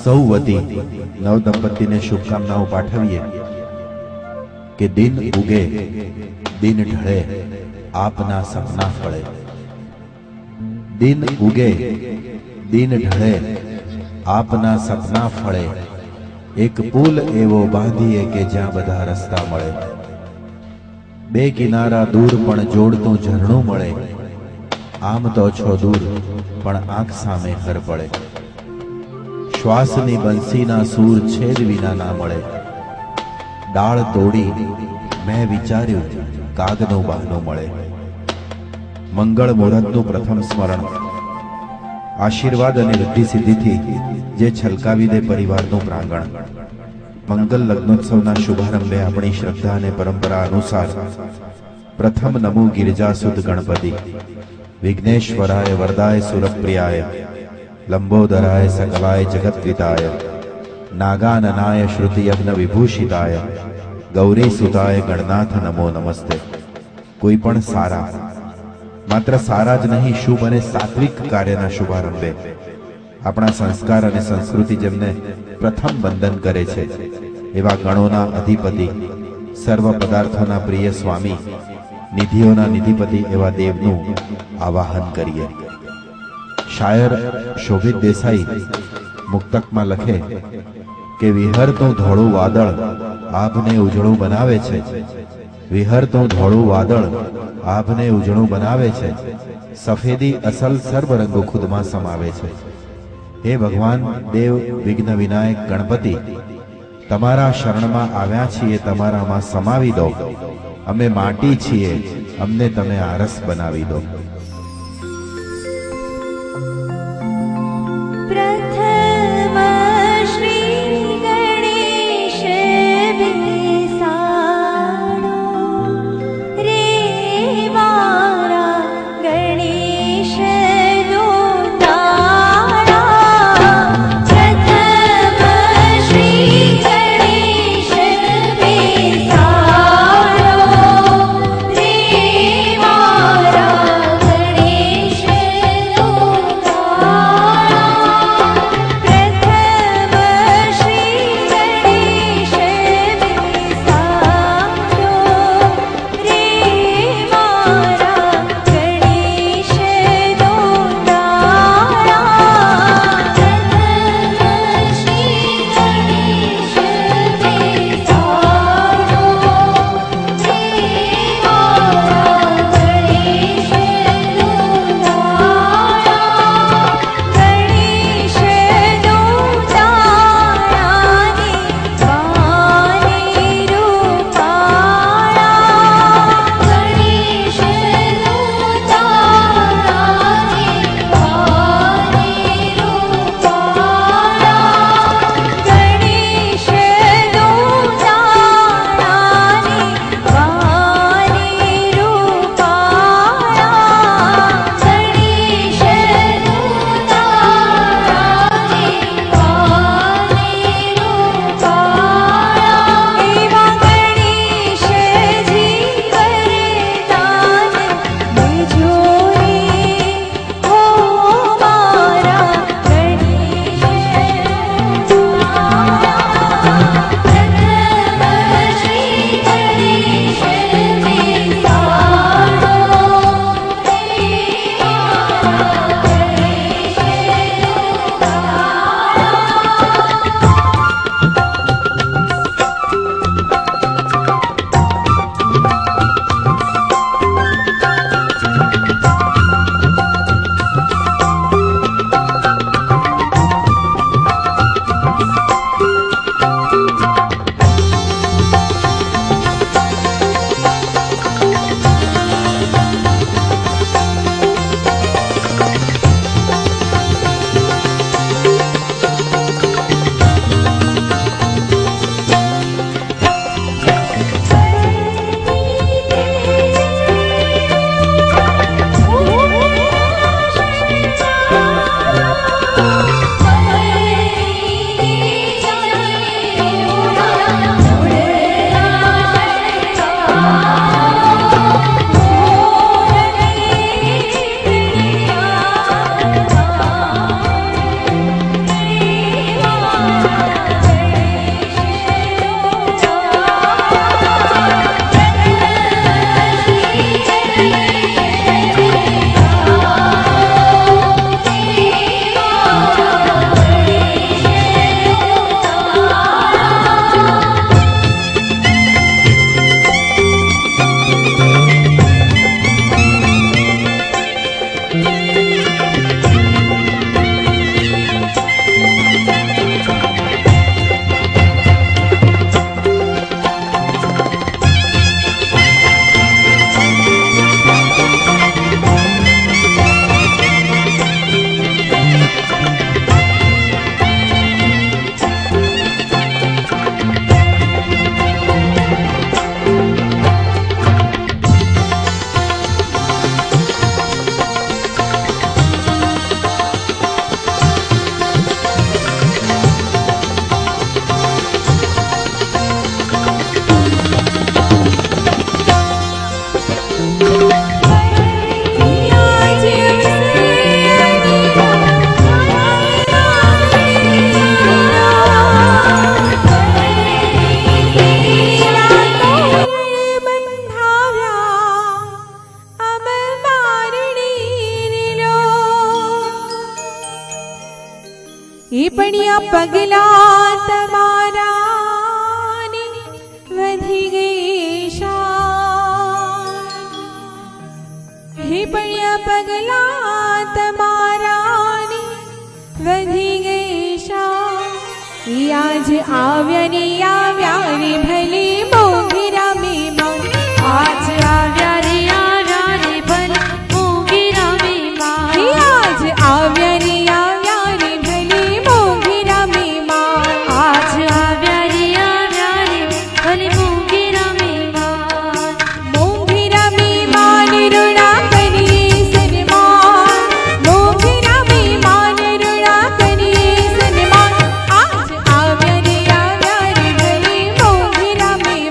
સૌ વતી નવદંપતિને શુભકામનાઓ પાઠવીએ કે દિન ઉગે દિન ઢળે આપના સપના ફળે. દિન ઉગે દિન ઢળે આપના સપના ફળે. એક પુલ એવો બાંધીએ કે જ્યાં બધા રસ્તા મળે. બે કિનારા દૂર પણ જોડતું ઝરણું મળે. આમ તો છો દૂર પણ આંખ સામે હર પડે. શ્વાસની બંસીના સૂર છેદ વિના ના મળે. ડાળ તોડી મેં વિચાર્યું કાગનું બહાનું મળે. મંગળ મુહૂર્તનું પ્રથમ સ્મરણ. આશીર્વાદ અને રિદ્ધિ સિદ્ધિથી જે છલકાવી દે પરિવારનું પ્રાંગણ. મંગલ લગ્નોત્સવના શુભારંભે આપણી શ્રદ્ધા અને પરંપરા અનુસાર પ્રથમ નમો ગિરિજા સુદ ગણપતિ વિઘ્નેશ્વરાય વરદાય સુરપ્રિયાય લંબોદરાય સકલાય જગત્વિતાય નાગાનનાય શ્રુતિયજ્ઞ વિભૂષિતાય ગૌરી સુતાય ગણનાથ નમો નમસ્તે. કોઈ પણ સારા, માત્ર સારા જ નહીં, શુભ અને સાત્વિક કાર્યના શુભારંભે આપણા સંસ્કાર અને સંસ્કૃતિ જેમને પ્રથમ વંદન કરે છે એવા ગણોના અધિપતિ, સર્વ પદાર્થોના પ્રિય સ્વામી, નિધિઓના નિધિપતિ એવા દેવનું આવાહન કરીએ. શાયર શોભિત દેસાઈ મુક્તકમાં લખે કે વિહરતું ધોળું વાદળ આભને ઉજળું બનાવે છે. વિહરતું ધોળું વાદળ આભને ઉજળું બનાવે છે. સફેદી અસલ સર્વ રંગો ખુદમાં સમાવે છે. હે ભગવાન દેવ વિઘ્ન વિનાયક ગણપતિ, તમારા શરણમાં આવ્યા છીએ, તમારામાં સમાવી દો. અમે માટી છીએ, અમને તમે આરસ બનાવી દો. પગલા તમારા ને વધી ગઈ શાન. હે પડ્યા પગલા તમારા ને વધી ગઈ શાન. આજ આવ્યા ને આવ્યા રે ભલે મોંઘેરા મહેમાન. આજ આવ્યા રે ભલે મોંઘેરા મહેમાન. આજ આવ્યા રે ભલે મોંઘેરા મહેમાન. આજ આવ્યા રે ભલે મોંઘેરા મહેમાન. મોંઘેરા મહેમાન રૂડા કરીએ સન્માન. મોંઘેરા મહેમાન રૂડા કરીએ સન્માન. આજ આવ્યા રે ભલે મોંઘેરા મહેમાન.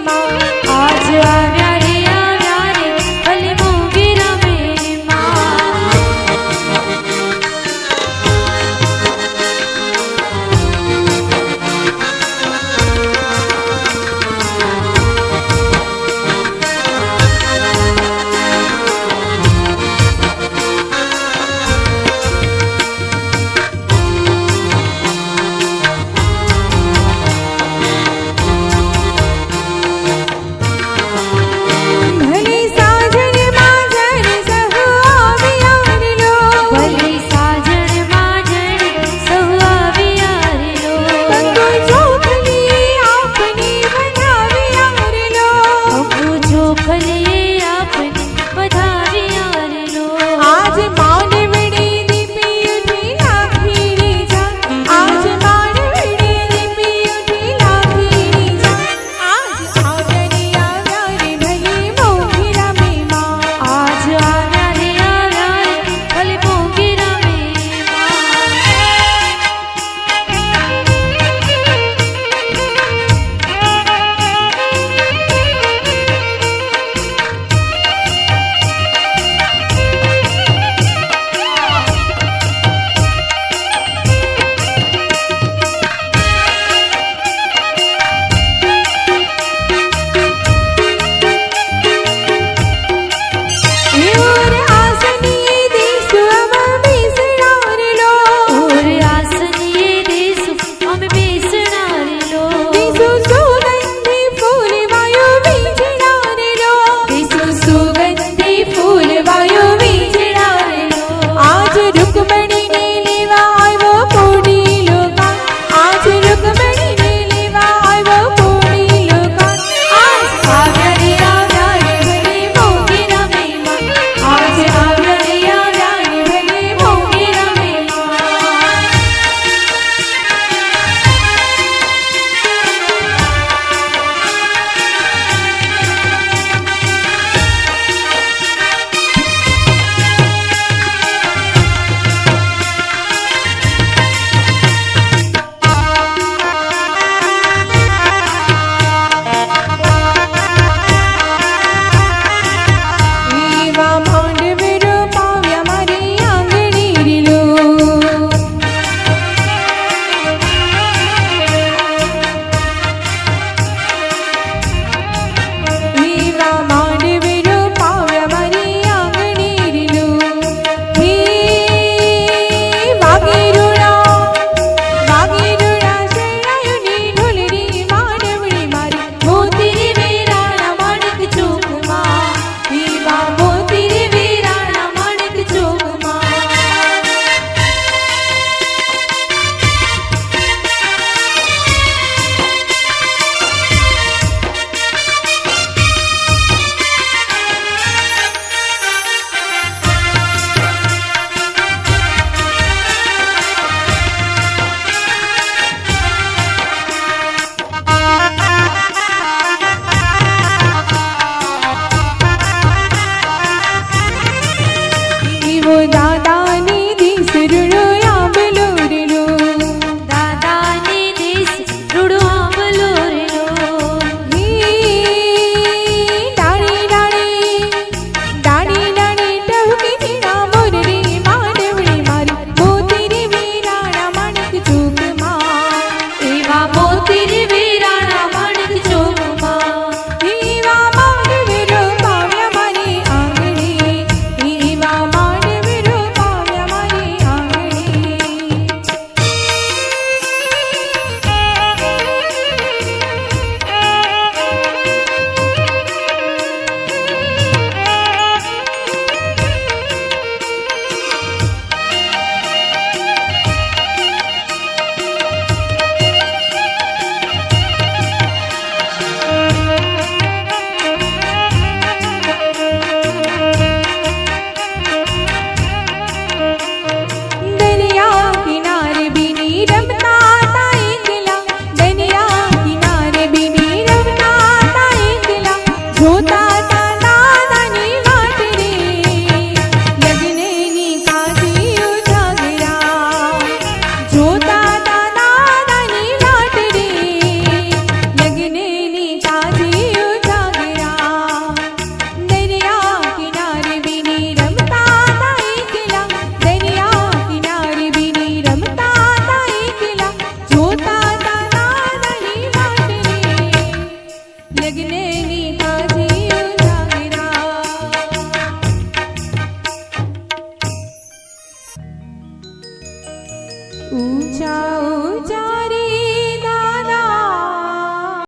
ऊंचा